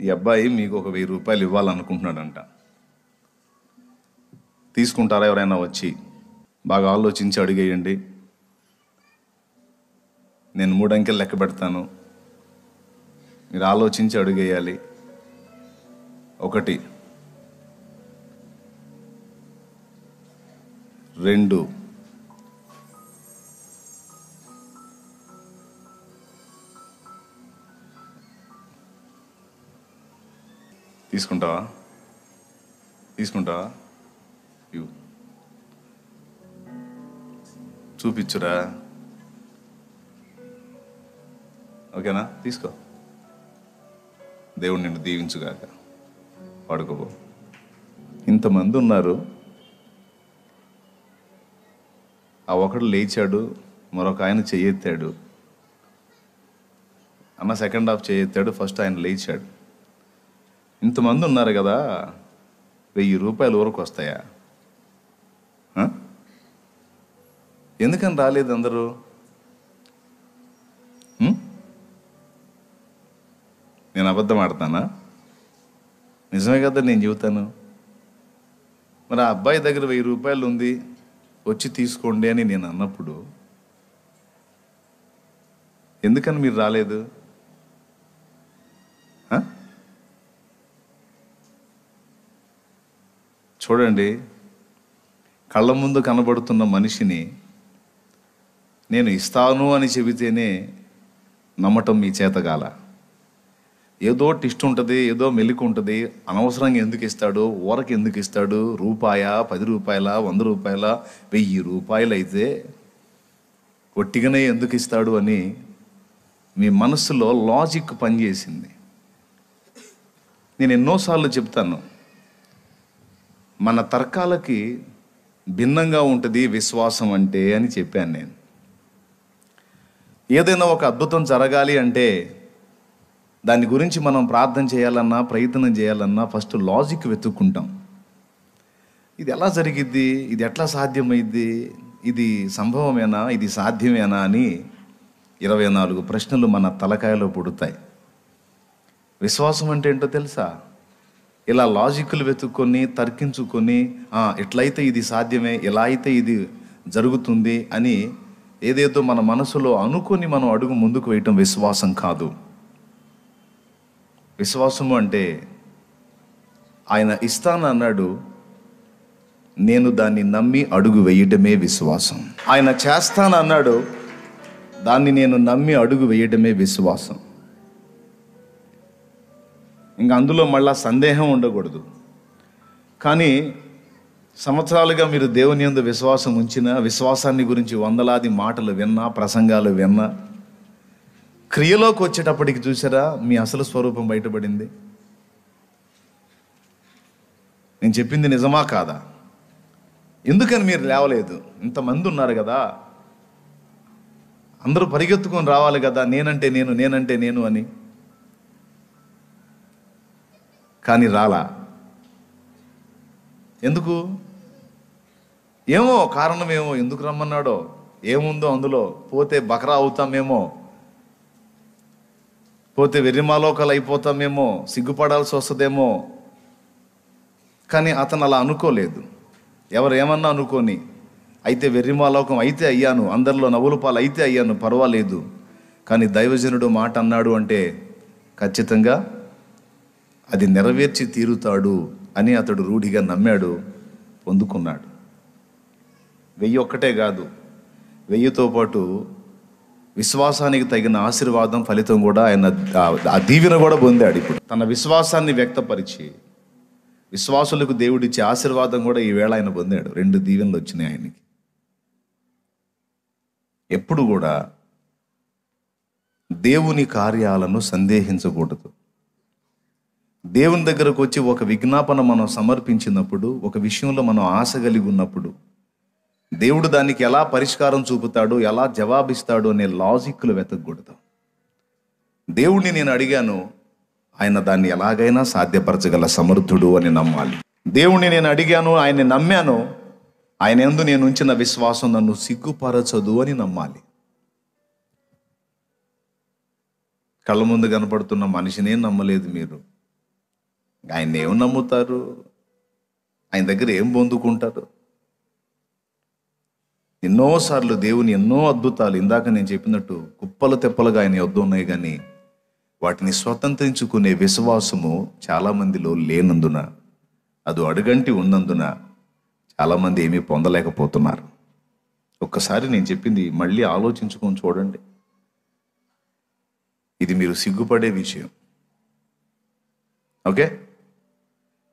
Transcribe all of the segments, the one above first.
ఈ అబ్బాయి మీకు ఒక 1000 రూపాయలు ఇవ్వాలనుకుంటున్నాడంట. తీసుకుంటారా? ఎవరైనా వచ్చి బాగా ఆలోచించి అడిగేయండి. నేను 3 అంకెలు లెక్క పెడతాను, మీరు ఆలోచించి అడిగేయాలి. 1, 2, తీసుకుంటావా? ఇవ్వు. చూపించురా. ఓకేనా? తీసుకో. దేవుడు నిన్ను దీవించుగాక. పడుకోబో. ఇంతమంది ఉన్నారు. ఆ ఒకడు లేచాడు, మరొక ఆయన చెయ్యెత్తాడు. అన్న సెకండ్ హాఫ్ చెయ్యెత్తాడు, ఫస్ట్ ఆయన లేచాడు. ఇంతమంది ఉన్నారు కదా, 1000 రూపాయలు ఊరకు వస్తాయా? ఎందుకని రాలేదు అందరూ? నేను అబద్ధం ఆడతానా? నిజమే కదా నేను చెబుతాను. మరి ఆ అబ్బాయి దగ్గర 1000 రూపాయలు ఉంది, వచ్చి తీసుకోండి అని నేను అన్నప్పుడు ఎందుకని మీరు రాలేదు? చూడండి, కళ్ళ ముందు కనబడుతున్న మనిషిని నేను ఇస్తాను అని చెబితేనే నమ్మటం మీ చేతగాల. ఏదో టిస్ట్ ఉంటుంది, ఏదో మెలిక ఉంటుంది. అనవసరంగా ఎందుకు ఇస్తాడు, ఊరకి ఎందుకు ఇస్తాడు? రూపాయ, 10 రూపాయల, 100 రూపాయల, 1000 రూపాయలు అయితే ఒట్టిగానే ఎందుకు ఇస్తాడు అని మీ మనసులో లాజిక్ పనిచేసింది. నేను ఎన్నోసార్లు చెప్తాను, మన తర్కాలకి భిన్నంగా ఉంటుంది విశ్వాసం అంటే అని చెప్పాను నేను. ఏదైనా ఒక అద్భుతం జరగాలి అంటే దాని గురించి మనం ప్రార్థన చేయాలన్నా, ప్రయత్నం చేయాలన్నా ఫస్ట్ లాజిక్ వెతుక్కుంటాం. ఇది ఎలా జరిగిద్ది, ఇది ఎట్లా సాధ్యమైద్ది, ఇది సంభవమేనా, ఇది సాధ్యమేనా అని 24 ప్రశ్నలు మన తలకాయలో పుడతాయి. విశ్వాసం అంటే ఏంటో తెలుసా? ఇలా లాజిక్లు వెతుక్కొని, తర్కించుకొని, ఎట్లయితే ఇది సాధ్యమే, ఎలా అయితే ఇది జరుగుతుంది అని ఏదేదో మన మనసులో అనుకొని మనం అడుగు ముందుకు వేయటం విశ్వాసం కాదు. విశ్వాసము అంటే ఆయన ఇస్తానన్నాడు, నేను దాన్ని నమ్మి అడుగు వేయటమే విశ్వాసం. ఆయన చేస్తానన్నాడు, దాన్ని నేను నమ్మి అడుగు వేయటమే విశ్వాసం. ఇంకా అందులో మళ్ళా సందేహం ఉండకూడదు. కానీ సంవత్సరాలుగా మీరు దేవుని యందు విశ్వాసం ఉంచిన, విశ్వాసాన్ని గురించి వందలాది మాటలు విన్నా, ప్రసంగాలు విన్నా, క్రియలోకి వచ్చేటప్పటికి చూసారా మీ అసలు స్వరూపం బయటపడింది. నేను చెప్పింది నిజమా కాదా? ఎందుకని మీరు లేవలేదు? ఇంతమంది ఉన్నారు కదా, అందరూ పరిగెత్తుకొని రావాలి కదా, నేనంటే నేను అని. కానీ రాలా. ఎందుకు? ఏమో కారణం, ఏమో ఎందుకు రమ్మన్నాడో, ఏముందో అందులో. పోతే బకరా అవుతామేమో, పోతే వెర్రిమాలోకాలు అయిపోతామేమో, సిగ్గుపడాల్సి వస్తుందేమో. కానీ అతను అలా అనుకోలేదు. ఎవరు ఏమన్నా అనుకోని, అయితే వెర్రిమాలోకం అయితే అయ్యాను, అందరిలో నవ్వుల పాలు అయితే అయ్యాను, పర్వాలేదు. కానీ దైవజనుడు మాట అన్నాడు అంటే ఖచ్చితంగా అది నెరవేర్చి తీరుతాడు అని అతడు రూఢిగా నమ్మాడు, పొందుకున్నాడు. 1000 ఒక్కటే కాదు, 1000తో పాటు విశ్వాసానికి తగిన ఆశీర్వాదం, ఫలితం కూడా ఆయన ఆ దీవెన కూడా పొందాడు. ఇప్పుడు తన విశ్వాసాన్ని వ్యక్తపరిచి విశ్వాసులకు దేవుడిచ్చే ఆశీర్వాదం కూడా ఈవేళ ఆయన పొందాడు. 2 దీవెనలు వచ్చినాయి ఆయనకి. ఎప్పుడు కూడా దేవుని కార్యాలను సందేహించకూడదు. దేవుని దగ్గరకు వచ్చి ఒక విజ్ఞాపన మనం సమర్పించినప్పుడు, ఒక విషయంలో మనం ఆశ కలిగి ఉన్నప్పుడు, దేవుడు దానికి ఎలా పరిష్కారం చూపుతాడు, ఎలా జవాబిస్తాడు అనే లాజిక్లు వెతకూడదు. దేవుణ్ణి నేను అడిగాను, ఆయన దాన్ని ఎలాగైనా సాధ్యపరచగల సమర్థుడు అని నమ్మాలి. దేవుణ్ణి నేను అడిగాను, ఆయన్ని నమ్మాను, ఆయన యందు నేను ఉంచిన విశ్వాసం నన్ను సిగ్గుపరచదు అని నమ్మాలి. కళ్ళ ముందు కనపడుతున్న మనిషినే నమ్మలేదు మీరు, ఆయన ఏం నమ్ముతారు? ఆయన దగ్గర ఏం పొందుకుంటారు? ఎన్నోసార్లు దేవుని ఎన్నో అద్భుతాలు ఇందాక నేను చెప్పినట్టు కుప్పలు తెప్పలుగా ఆయన యొద్ద ఉన్నాయి, కానీ వాటిని స్వతంత్రించుకునే విశ్వాసము చాలామందిలో లేనందున, అది అడుగంటి ఉన్నందున చాలామంది ఏమీ పొందలేకపోతున్నారు. ఒక్కసారి నేను చెప్పింది మళ్ళీ ఆలోచించుకొని చూడండి. ఇది మీరు సిగ్గుపడే విషయం. ఓకే,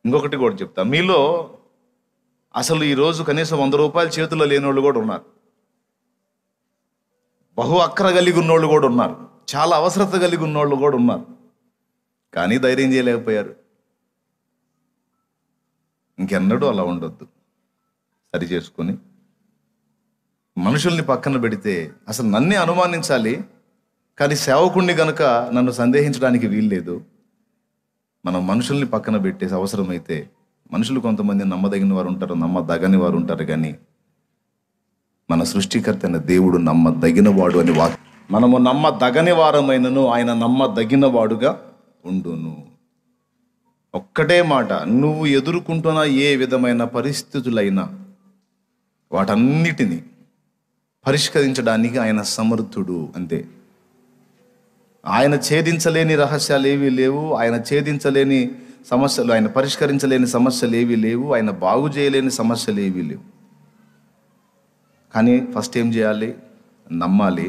ఇంకొకటి కూడా చెప్తా. మీలో అసలు ఈరోజు కనీసం 100 రూపాయలు చేతిలో లేని వాళ్ళు కూడా ఉన్నారు. బహు అక్కర కలిగి ఉన్నోళ్ళు కూడా ఉన్నారు. చాలా అవసరత కలిగి ఉన్నోళ్ళు కూడా ఉన్నారు. కానీ ధైర్యం చేయలేకపోయారు. ఇంకెన్నడూ అలా ఉండొద్దు. సరి చేసుకొని మనుషుల్ని పక్కన పెడితే అసలు నన్నే అనుమానించాలి, కానీ సేవకుణ్ణి గనుక నన్ను సందేహించడానికి వీల్లేదు. మనం మనుషుల్ని పక్కన పెట్టేసి అవసరమైతే, మనుషులు కొంతమంది నమ్మదగిన వారు ఉంటారు, నమ్మదగని వారు ఉంటారు, కానీ మన సృష్టికర్త అయిన దేవుడు నమ్మదగిన వాడు అని మనము నమ్మదగని వారమైనను ఆయన నమ్మదగిన వాడుగా ఉండును. ఒక్కటే మాట, నువ్వు ఎదుర్కొంటున్న ఏ విధమైన పరిస్థితులైనా వాటన్నిటినీ పరిష్కరించడానికి ఆయన సమర్థుడు. అంతే. ఆయన ఛేదించలేని రహస్యాలు ఏవీ లేవు. ఆయన ఛేదించలేని సమస్యలు, ఆయన పరిష్కరించలేని సమస్యలు ఏవీ లేవు. ఆయన బాగు చేయలేని సమస్యలు ఏవీ లేవు. కానీ ఫస్ట్ ఏం చేయాలి? నమ్మాలి.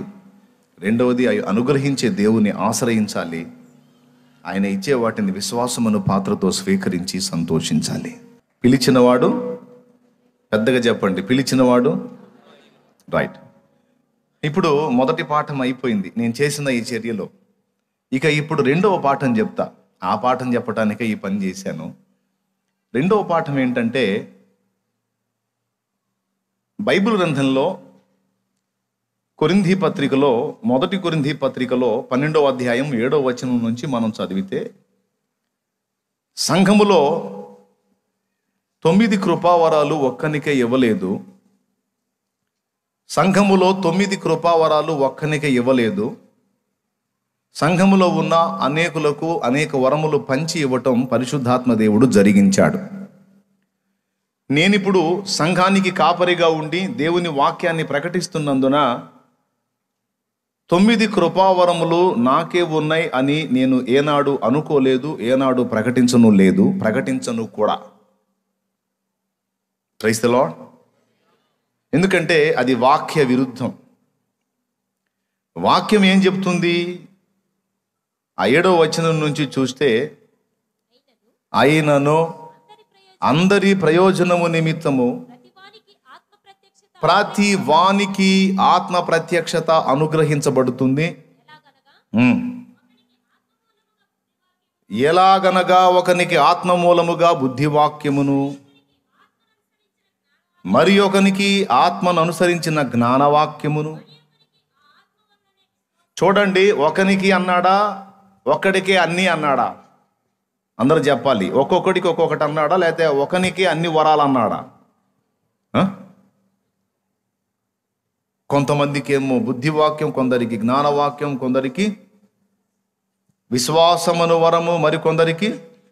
రెండవది, అనుగ్రహించే దేవుని ఆశ్రయించాలి. ఆయన ఇచ్చే వాటిని విశ్వాసమును పాత్రతో స్వీకరించి సంతోషించాలి. పిలిచినవాడు, పెద్దగా చెప్పండి, పిలిచినవాడు. రైట్. ఇప్పుడు మొదటి పాఠం అయిపోయింది నేను చేసిన ఈ చర్యలో. ఇక ఇప్పుడు రెండవ పాఠం చెప్తా. ఆ పాఠం చెప్పడానికే ఈ పని చేశాను. రెండవ పాఠం ఏంటంటే, బైబిల్ గ్రంథంలో కొరింథీ పత్రికలో, మొదటి కొరింథీ పత్రికలో 12వ అధ్యాయం 7వ వచనం నుంచి మనం చదివితే, సంఘములో 9 కృపావరాలు ఒక్కనికే ఇవ్వలేదు. సంఘములో 9 కృపావరాలు ఒక్కనికే ఇవ్వలేదు. సంఘములో ఉన్న అనేకులకు అనేక వరములు పంచి ఇవ్వటం పరిశుద్ధాత్మ దేవుడు జరిగించాడు. నేనిప్పుడు సంఘానికి కాపరిగా ఉండి దేవుని వాక్యాన్ని ప్రకటిస్తున్నందున 9 కృపావరములు నాకే ఉన్నాయి అని నేను ఏనాడు అనుకోలేదు, ఏనాడు ప్రకటించను కూడా. Praise the Lord. ఎందుకంటే అది వాక్య విరుద్ధం. వాక్యం ఏం చెప్తుంది? ఆ 7వ వచనం నుంచి చూస్తే, అయినను అందరి ప్రయోజనము నిమిత్తము ప్రతి వానికి ఆత్మ ప్రత్యక్షత అనుగ్రహించబడుతుంది. ఎలాగనగా ఒకనికి ఆత్మ మూలముగా బుద్ధివాక్యమును, మరి ఒకనికి ఆత్మను అనుసరించిన జ్ఞానవాక్యమును. చూడండి, ఒకనికి అన్నాడా, ఒక్కడికే అన్నీ అన్నాడా? అందరూ చెప్పాలి. ఒక్కొక్కడికి ఒక్కొక్కటి అన్నాడా, లేకపోతే ఒకనికి అన్ని వరాలు అన్నాడా? కొంతమందికి ఏమో బుద్ధివాక్యం, కొందరికి జ్ఞానవాక్యం, కొందరికి విశ్వాసమును వరము, మరి కొందరికి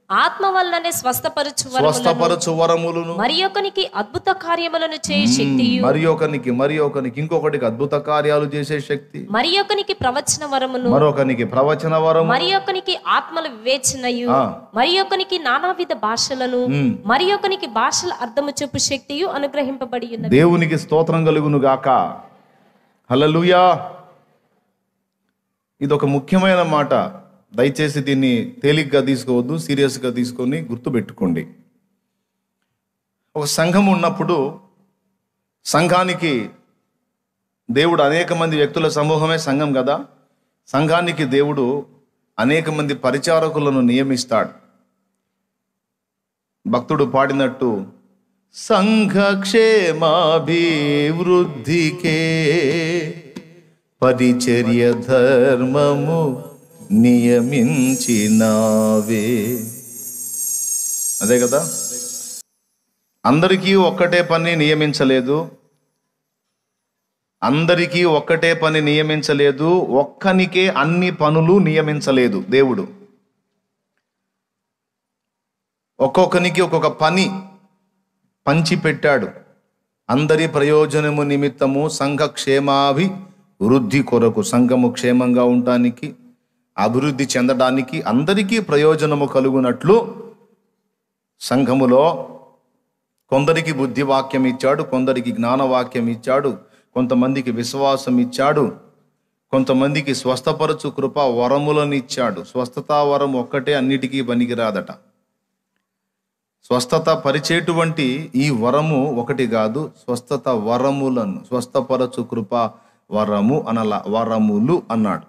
ఆత్మ వల్లనే స్వస్థపరచు వరములను, మరి ఒకనికి అద్భుత కార్యములను చేసే శక్తి, మరి ఒకనికి ఇంకొకటికి అద్భుత కార్యాలు చేసే శక్తి, మరి ఒకనికి ప్రవచన వరమును, మరొకనికి ప్రవచన వరము, మరి ఒకనికి ఆత్మల వివేచనయు, మరి ఒకనికి నానావిధ భాషలను, మరి ఒకనికి భాషల అర్థము చెప్పు శక్తియు అనుగ్రహింపబడి ఉన్నది. దేవునికి స్తోత్రం కలుగును గాక. హల్లెలూయా. ఇది ఒక ముఖ్యమైన మాట. దయచేసి దీన్ని తేలిగ్గా తీసుకోవద్దు, సీరియస్గా తీసుకొని గుర్తుపెట్టుకోండి. ఒక సంఘం ఉన్నప్పుడు సంఘానికి దేవుడు అనేక మంది వ్యక్తుల సమూహమే సంఘం కదా. సంఘానికి దేవుడు అనేక మంది పరిచారకులను నియమిస్తాడు. భక్తుడు పాడినట్టు, సంఘక్షేమాభివృద్ధికే పరిచర్య ధర్మము నియమించినావే. అదే కదా. అందరికీ ఒక్కటే పని నియమించలేదు, ఒక్కనికే అన్ని పనులు నియమించలేదు దేవుడు. ఒక్కొక్కనికి ఒక్కొక్క పని పంచి పెట్టాడు. అందరి ప్రయోజనము నిమిత్తము సంఘ క్షేమాభివృద్ధి కొరకు, సంఘము క్షేమంగా ఉండటానికి, అభివృద్ధి చెందడానికి, అందరికీ ప్రయోజనము కలుగునట్లు సంఘములో కొందరికి బుద్ధి వాక్యం ఇచ్చాడు, కొందరికి జ్ఞానవాక్యం ఇచ్చాడు, కొంతమందికి విశ్వాసం ఇచ్చాడు, కొంతమందికి స్వస్థపరచు కృప వరములను ఇచ్చాడు. స్వస్థతా వరం ఒక్కటే అన్నిటికీ పనికిరాదట. స్వస్థత పరిచేటువంటి ఈ వరము ఒకటి కాదు, స్వస్థత వరములను, స్వస్థపరచు కృప వరము అనలా, వరములు అన్నాడు.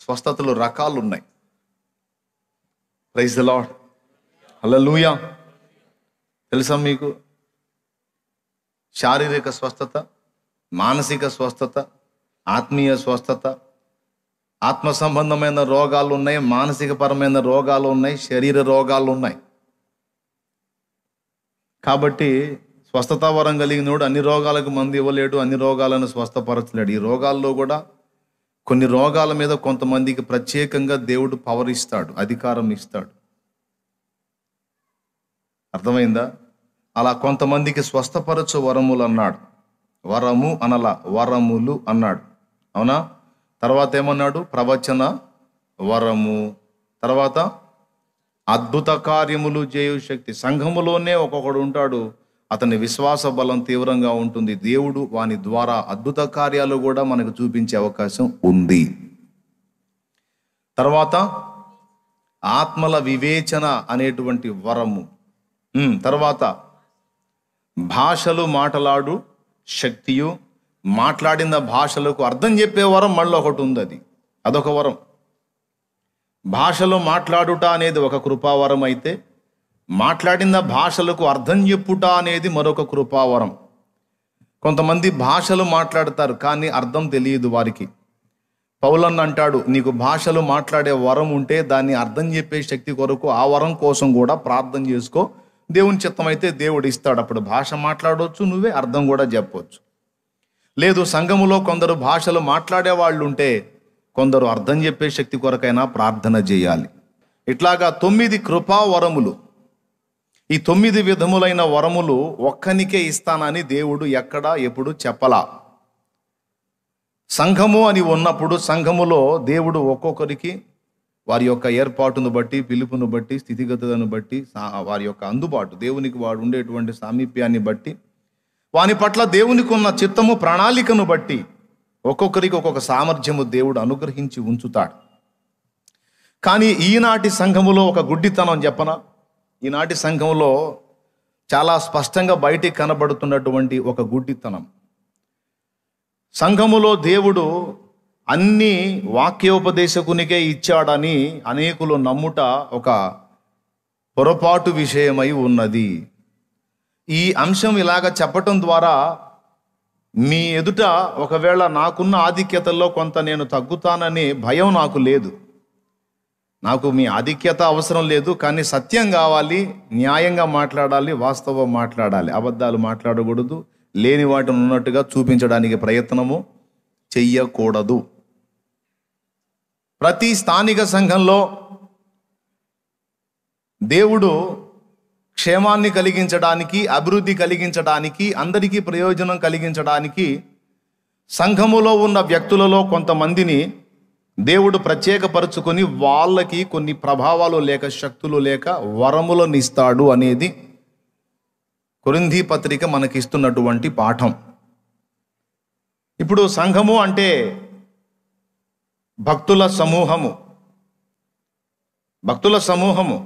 స్వస్థతలు రకాలు ఉన్నాయి. ప్రైజ్ ది లార్డ్, హల్లెలూయా. తెలుసా మీకు? శారీరక స్వస్థత, మానసిక స్వస్థత, ఆత్మీయ స్వస్థత, ఆత్మ సంబంధమైన రోగాలు ఉన్నాయి, మానసిక పరమైన రోగాలు ఉన్నాయి, శరీర రోగాలు ఉన్నాయి. కాబట్టి స్వస్థతా వరం కలిగినోడు అన్ని రోగాలకు మందు ఇవ్వలేడు, అన్ని రోగాలను స్వస్థపరచలేడు. ఈ రోగాల్లో కూడా కొన్ని రోగాల మీద కొంతమందికి ప్రత్యేకంగా దేవుడు పవర్ ఇస్తాడు, అధికారం ఇస్తాడు. అర్థమైందా? అలా కొంతమందికి స్వస్థపరచు వరములు అన్నాడు. వరము అనలా, వరములు అన్నాడు. అవునా? తర్వాత ఏమన్నాడు? ప్రవచన వరము, తర్వాత అద్భుత కార్యములు చేయు శక్తి. సంఘములోనే ఒక్కొక్కడు ఉంటాడు, అతని విశ్వాస బలం తీవ్రంగా ఉంటుంది. దేవుడు వాని ద్వారా అద్భుత కార్యాలు కూడా మనకు చూపించే అవకాశం ఉంది. తర్వాత ఆత్మల వివేచన అనేటువంటి వరము. తర్వాత భాషలు మాట్లాడు శక్తియు, మాట్లాడిన భాషలకు అర్థం చెప్పే వరం మళ్ళీ ఒకటి ఉంది, అదొక వరం. భాషలో మాట్లాడుట అనేది ఒక కృపావరం అయితే, మాట్లాడిన భాషలకు అర్థం చెప్పుట అనేది మరొక కృపావరం. కొంతమంది భాషలు మాట్లాడతారు కానీ అర్థం తెలియదు వారికి. పౌలన్న అంటాడు, నీకు భాషలు మాట్లాడే వరం ఉంటే దాన్ని అర్థం చెప్పే శక్తి కొరకు ఆ వరం కోసం కూడా ప్రార్థన చేసుకో. దేవుని చిత్తమైతే దేవుడు ఇస్తాడు. అప్పుడు భాష మాట్లాడవచ్చు, నువ్వే అర్థం కూడా చెప్పవచ్చు. లేదు, సంఘములో కొందరు భాషలు మాట్లాడే వాళ్ళు ఉంటే కొందరు అర్థం చెప్పే శక్తి కొరకైనా ప్రార్థన చేయాలి. ఇట్లాగా 9 కృపా వరములు. ఈ 9 విధములైన వరములు ఒక్కనికే ఇస్తానని దేవుడు ఎక్కడా ఎప్పుడు చెప్పలా. సంఘము అని ఉన్నప్పుడు సంఘములో దేవుడు ఒక్కొక్కరికి వారి యొక్క ఏర్పాటును బట్టి, పిలుపును బట్టి, స్థితిగతులను బట్టి, వారి యొక్క అందుబాటు, దేవునికి వాడు ఉండేటువంటి సామీప్యాన్ని బట్టి, వాని పట్ల దేవునికి ఉన్న చిత్తము, ప్రణాళికను బట్టి ఒక్కొక్కరికి ఒక్కొక్క సామర్థ్యము దేవుడు అనుగ్రహించి ఉంచుతాడు. కానీ ఈనాటి సంఘములో ఒక గుడ్డితనం చెప్పనా? ఈనాటి సంఘంలో చాలా స్పష్టంగా బయటికి కనబడుతున్నటువంటి ఒక గుడ్డితనం. సంఘములో దేవుడు అన్ని వాక్యోపదేశకునికే ఇచ్చాడని అనేకులు నమ్ముట ఒక పొరపాటు విషయమై ఉన్నది. ఈ అంశం ఇలాగ చెప్పటం ద్వారా మీ ఎదుట ఒకవేళ నాకున్న ఆధిక్యతల్లో కొంత నేను తగ్గుతాననే భయం నాకు లేదు. నాకు మీ ఆధిక్యత అవసరం లేదు, కానీ సత్యం కావాలి, న్యాయంగా మాట్లాడాలి, వాస్తవం మాట్లాడాలి, అబద్ధాలు మాట్లాడకూడదు, లేని వాటిని ఉన్నట్టుగా చూపించడానికి ప్రయత్నము చెయ్యకూడదు. ప్రతి స్థానిక సంఘంలో దేవుడు క్షేమాన్ని కలిగించడానికి, అభివృద్ధి కలిగించడానికి, అందరికీ ప్రయోజనం కలిగించడానికి సంఘములో ఉన్న వ్యక్తులలో కొంతమందిని దేవుడు ప్రత్యేకపరుచుకొని వాళ్ళకి కొన్ని ప్రభావాలు లేక, శక్తులు లేక వరములను ఇస్తాడు అనేది కొరింథీ పత్రిక మనకిస్తున్నటువంటి పాఠం. ఇప్పుడు సంఘము అంటే భక్తుల సమూహము. భక్తుల సమూహము.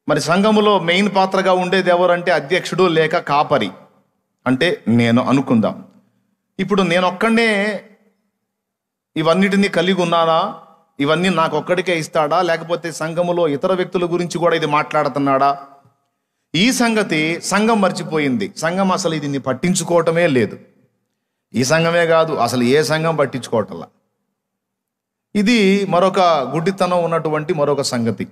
మరి సంఘములో మెయిన్ పాత్రగా ఉండేది ఎవరంటే అధ్యక్షుడు లేక కాపరి. అంటే నేను అనుకుందాం, ఇప్పుడు నేను ఒక్కడే ఇవన్నిటినీ కలిగి ఉన్నానా? ఇవన్నీ నాకు ఒక్కడికే ఇస్తాడా? లేకపోతే సంఘములో ఇతర వ్యక్తుల గురించి కూడా ఇది మాట్లాడుతున్నాడా? ఈ సంగతి సంఘం మర్చిపోయింది. సంఘం అసలు దీన్ని పట్టించుకోవటమే లేదు. ఈ సంఘమే కాదు, అసలు ఏ సంఘం పట్టించుకోవటంలా. ఇది మరొక గుడ్డితనం ఉన్నటువంటి మరొక సంగతి.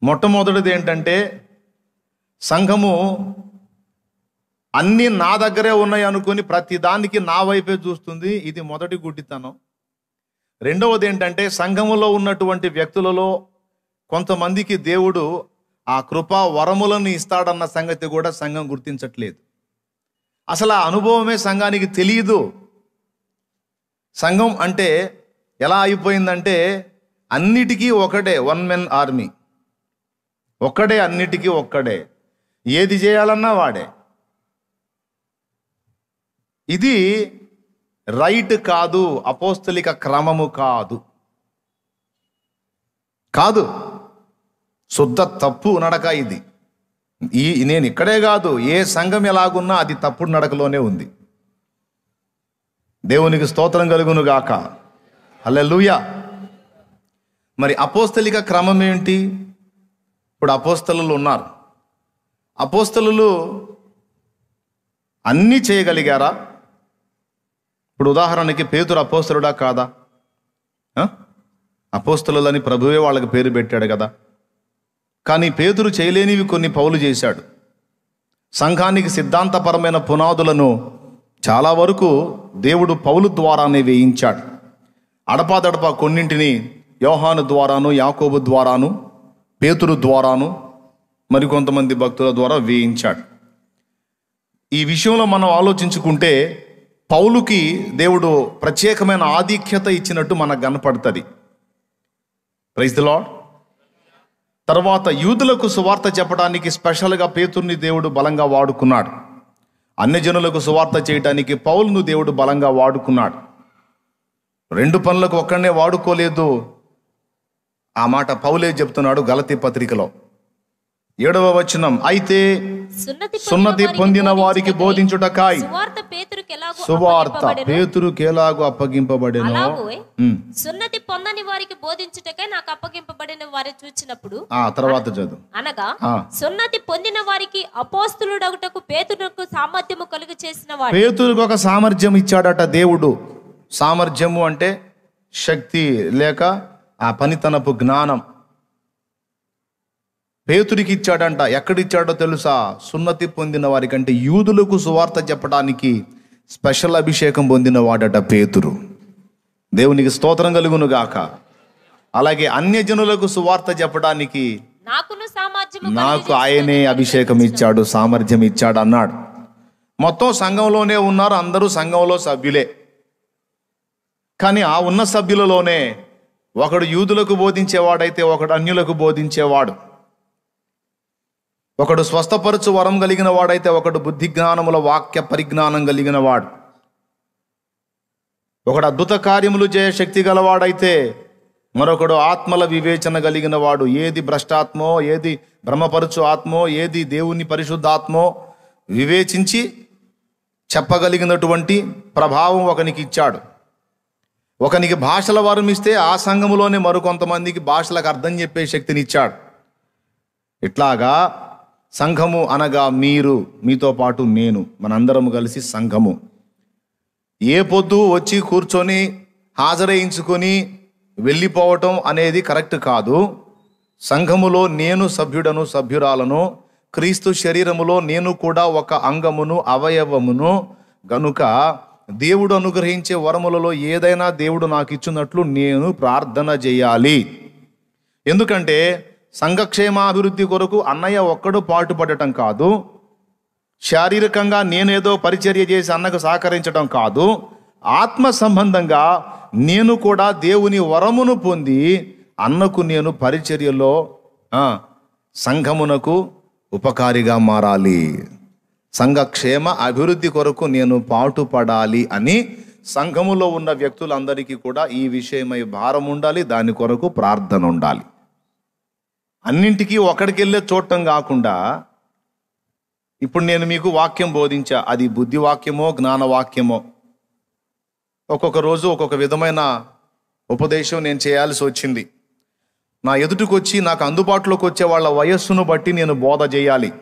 మొట్టమొదటిది ఏంటంటే, సంఘము అన్నీ నా దగ్గరే ఉన్నాయి అనుకుని ప్రతి దానికి నా వైపే చూస్తుంది. ఇది మొదటి గుడ్డితనం. రెండవది ఏంటంటే, సంఘములో ఉన్నటువంటి వ్యక్తులలో కొంతమందికి దేవుడు ఆ కృపా వరములను ఇస్తాడన్న సంగతి కూడా సంఘం గుర్తించట్లేదు. అసలు ఆ అనుభవమే సంఘానికి తెలియదు. సంఘం అంటే ఎలా అయిపోయిందంటే అన్నిటికీ ఒకటే, వన్ మెన్ ఆర్మీ, ఒక్కడే, అన్నిటికీ ఒక్కడే, ఏది చేయాలన్నా వాడే. ఇది రైట్ కాదు, అపోస్తలిక క్రమము కాదు, కాదు, శుద్ధ తప్పు నడక ఇది. నేను ఇక్కడే కాదు, ఏ సంఘం ఎలాగున్నా అది తప్పుడు నడకలోనే ఉంది. దేవునికి స్తోత్రం కలుగును గాక. హల్లెలూయా. మరి అపోస్తలిక క్రమం ఏంటి? ఇప్పుడు అపోస్తలులు ఉన్నారు. అపోస్తలులు అన్నీ చేయగలిగారా? ఇప్పుడు ఉదాహరణకి పేతురు అపోస్తలుడా కాదా? అపోస్తలులని ప్రభువే వాళ్ళకి పేరు పెట్టాడు కదా. కానీ పేతురు చేయలేనివి కొన్ని పౌలు చేశాడు. సంఘానికి సిద్ధాంతపరమైన పునాదులను చాలా వరకు దేవుడు పౌలు ద్వారానే వేయించాడు. అడపాదడపా కొన్నింటిని యోహాను ద్వారాను, యాకోబు ద్వారాను, పేతురు ద్వారాను, మరికొంతమంది భక్తుల ద్వారా వేయించాడు. ఈ విషయంలో మనం ఆలోచించుకుంటే పౌలుకి దేవుడు ప్రత్యేకమైన ఆధిక్యత ఇచ్చినట్టు మనకు కనపడుతుంది. Praise the Lord. తర్వాత యూదులకు సువార్త చెప్పడానికి స్పెషల్గా పేతుర్ని దేవుడు బలంగా వాడుకున్నాడు. అన్యజనులకు సువార్త చేయడానికి పౌలును దేవుడు బలంగా వాడుకున్నాడు. రెండు పనులకు ఒక్కడనే వాడుకోలేదు. ఆ మాట పౌలే చెప్తున్నాడు గలతీ పత్రికలో 7వ వచనం. అయితే సున్నతి పొందిన వారికి బోధించుటకాయ్ సువార్త పేతురుకి ఎలాగో అప్పగింపబడెనో, సున్నతి పొందని వారికి బోధించుటకై నాకు అప్పగింపబడిన వారి చూచినప్పుడు, తర్వాత చదువు. అనగా సున్నతి పొందిన వారికి అపోస్తలుడగుటకు పేతురుకు సామర్థ్యము కలుగు చేసిన వాడు. పేతురుకు ఒక సామర్థ్యం ఇచ్చాడట దేవుడు. సామర్థ్యము అంటే శక్తి లేక ఆ పనితనపు జ్ఞానం పేతురికి ఇచ్చాడంట. ఎక్కడిచ్చాడో తెలుసా? సున్నతి పొందిన వారికంటే యూదులకు సువార్త చెప్పడానికి స్పెషల్ అభిషేకం పొందిన వాడట పేతురు. దేవునికి స్తోత్రం కలుగును గాక. అలాగే అన్యజనులకు సువార్త చెప్పడానికి నాకు ఆయనే అభిషేకం ఇచ్చాడు, సామర్థ్యం ఇచ్చాడు అన్నాడు. మొత్తం సంఘంలోనే ఉన్నారు, అందరూ సంఘంలో సభ్యులే. కానీ ఆ ఉన్న సభ్యులలోనే ఒకడు యూదులకు బోధించేవాడైతే ఒకడు అన్యులకు బోధించేవాడు. ఒకడు స్వస్థపరచు వరం కలిగిన వాడైతే ఒకడు బుద్ధి జ్ఞానముల వాక్య పరిజ్ఞానం కలిగిన వాడు. ఒకడు అద్భుత కార్యములు చేయ శక్తి గలవాడైతే మరొకడు ఆత్మల వివేచన కలిగిన వాడు. ఏది భ్రష్టాత్మో, ఏది భ్రమపరచు ఆత్మో, ఏది దేవుని పరిశుద్ధాత్మో వివేచించి చెప్పగలిగినటువంటి ప్రభావం ఒకనికి ఇచ్చాడు. ఒకనికి భాషల వరం ఇస్తే ఆ సంఘములోనే మరికొంతమందికి భాషలకు అర్థం చెప్పే శక్తిని ఇచ్చాడు. ఇట్లాగా సంఘము అనగా మీరు, మీతో పాటు నేను, మనందరము కలిసి సంఘము. ఏ పొద్దు వచ్చి కూర్చొని హాజరేయించుకొని వెళ్ళిపోవటం అనేది కరెక్ట్ కాదు. సంఘములో నేను సభ్యుడను, సభ్యురాలను, క్రీస్తు శరీరములో నేను కూడా ఒక అంగమును, అవయవమును గనుక దేవుడు అనుగ్రహించే వరములలో ఏదైనా దేవుడు నాకు ఇచ్చినట్లు నేను ప్రార్థన చేయాలి. ఎందుకంటే సంఘక్షేమాభివృద్ధి కొరకు అన్నయ్య ఒక్కడు పాటుపడటం కాదు, శారీరకంగా నేనేదో పరిచర్య చేసి అన్నకు సహకరించడం కాదు, ఆత్మ సంబంధంగా నేను కూడా దేవుని వరమును పొంది అన్నకు నేను పరిచర్యలో సంఘమునకు ఉపకారిగా మారాలి. సంఘక్షేమ అభివృద్ధి కొరకు నేను పాటుపడాలి అని సంఘములో ఉన్న వ్యక్తులందరికీ కూడా ఈ విషయమై భారం ఉండాలి, దాని కొరకు ప్రార్థన ఉండాలి. అన్నింటికీ ఒకడికి వెళ్ళే చూడటం కాకుండా ఇప్పుడు నేను మీకు వాక్యం బోధించా, అది బుద్ధి వాక్యమో జ్ఞానవాక్యమో, ఒక్కొక్క రోజు ఒక్కొక్క విధమైన ఉపదేశం నేను చేయాల్సి వచ్చింది. నా ఎదుటికి వచ్చి నాకు అందుబాటులోకి వచ్చే వాళ్ళ వయస్సును బట్టి నేను బోధ చేయాలి.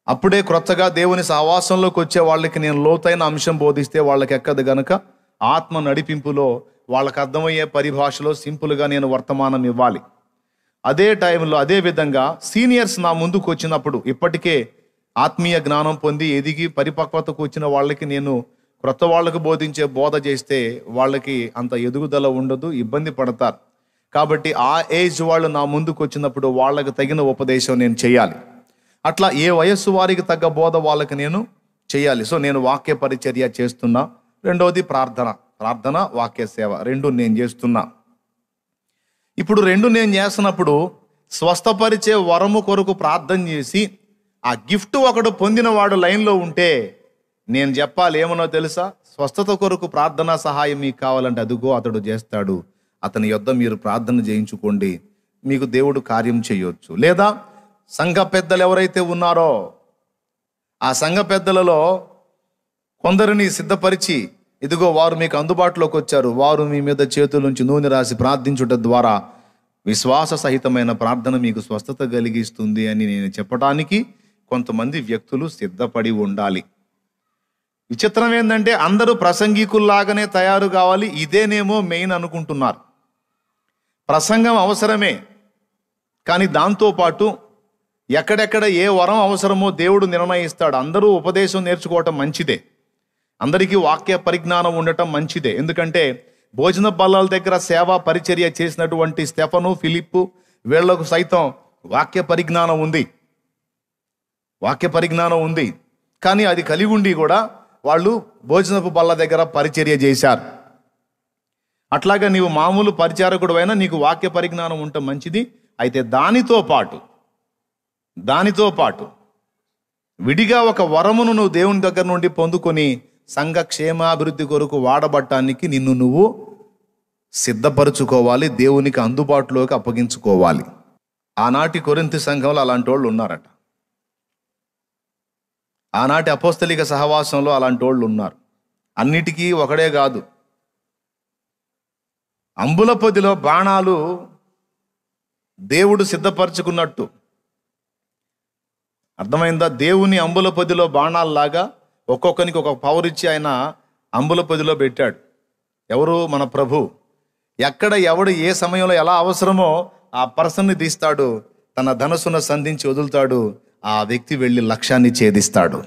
అప్పుడే క్రొత్తగా దేవుని సహవాసంలోకి వచ్చే వాళ్ళకి నేను లోతైన అంశం బోధిస్తే వాళ్ళకి ఎక్కదు గనక ఆత్మ నడిపింపులో వాళ్ళకి అర్థమయ్యే పరిభాషలో సింపుల్గా నేను వర్తమానం ఇవ్వాలి. అదే టైంలో అదే విధంగా సీనియర్స్ నా ముందుకు వచ్చినప్పుడు ఇప్పటికే ఆత్మీయ జ్ఞానం పొంది ఎదిగి పరిపక్వతకు వచ్చిన వాళ్ళకి నేను క్రొత్త వాళ్ళకు బోధించే బోధ చేస్తే వాళ్ళకి అంత ఎదుగుదల ఉండదు, ఇబ్బంది పడతారు. కాబట్టి ఆ ఏజ్ వాళ్ళు నా ముందుకు వచ్చినప్పుడు వాళ్ళకి తగిన ఉపదేశం నేను చేయాలి. అట్లా ఏ వయస్సు వారికి తగ్గ బోధ వాళ్ళకి నేను చేయాలి. సో నేను వాక్య పరిచర్య చేస్తున్నా. రెండవది ప్రార్థన వాక్య సేవ, రెండు నేను చేస్తున్నా. ఇప్పుడు రెండు నేను చేస్తున్నప్పుడు స్వస్థపరిచే వరము కొరకు ప్రార్థన చేసి ఆ గిఫ్ట్ ఒకడు పొందిన వాడు లైన్లో ఉంటే నేను చెప్పాలి ఏమనో తెలుసా? స్వస్థత కొరకు ప్రార్థనా సహాయం మీకు కావాలంటే అదుగో అతడు చేస్తాడు, అతని యొద్ద మీరు ప్రార్థన చేయించుకోండి, మీకు దేవుడు కార్యం చేయొచ్చు. లేదా సంఘ పెద్దలు ఎవరైతే ఉన్నారో ఆ సంఘ పెద్దలలో కొందరిని సిద్ధపరిచి ఇదిగో వారు మీకు అందుబాటులోకి వచ్చారు, వారు మీ మీద చేతుల నుంచి నూనె రాసి ప్రార్థించుట ద్వారా విశ్వాస సహితమైన ప్రార్థన మీకు స్వస్థత కలిగిస్తుంది అని నేను చెప్పడానికి కొంతమంది వ్యక్తులు సిద్ధపడి ఉండాలి. విచిత్రం ఏంటంటే అందరూ ప్రసంగికుల్లాగానే తయారు కావాలి, ఇదేనేమో మెయిన్ అనుకుంటున్నారు. ప్రసంగం అవసరమే, కానీ దాంతోపాటు ఎక్కడెక్కడ ఏ వరం అవసరమో దేవుడు నిర్ణయిస్తాడు. అందరూ ఉపదేశం నేర్చుకోవటం మంచిదే, అందరికీ వాక్య పరిజ్ఞానం ఉండటం మంచిదే. ఎందుకంటే భోజన బల్లల దగ్గర సేవా పరిచర్య చేసినటువంటి స్టెఫను, ఫిలిప్పు వీళ్లకు సైతం వాక్య పరిజ్ఞానం ఉంది. కానీ అది కలిగి ఉండి కూడా వాళ్ళు భోజనపు బల్ల దగ్గర పరిచర్య చేశారు. అట్లాగా నీవు మామూలు పరిచారకుడు అయినా నీకు వాక్య పరిజ్ఞానం ఉండటం మంచిది. అయితే దానితో పాటు విడిగా ఒక వరమును నువ్వు దేవుని దగ్గర నుండి పొందుకొని సంఘ క్షేమాభివృద్ధి కొరకు వాడబట్టానికి నిన్ను నువ్వు సిద్ధపరచుకోవాలి, దేవునికి అందుబాటులోకి అప్పగించుకోవాలి. ఆనాటి కొరింథీ సంఘంలో అలాంటి వాళ్ళు ఉన్నారట. ఆనాటి అపోస్తలిక సహవాసంలో అలాంటి వాళ్ళు ఉన్నారు. అన్నిటికీ ఒకడే కాదు, అంబుల పొదిలో బాణాలు దేవుడు సిద్ధపరచుకున్నట్టు, అర్థమైందా? దేవుని అంబుల పొదిలో బాణాలలాగా ఒక్కొక్కరికి ఒక్కొక్క పవర్ ఇచ్చి ఆయన అంబుల పొదిలో పెట్టాడు. ఎవరు? మన ప్రభు. ఎక్కడ ఎవడు ఏ సమయంలో ఎలా అవసరమో ఆ పర్సన్ని తీస్తాడు, తన ధనస్సును సంధించి వదులుతాడు, ఆ వ్యక్తి వెళ్ళి లక్ష్యాన్ని ఛేదిస్తాడు.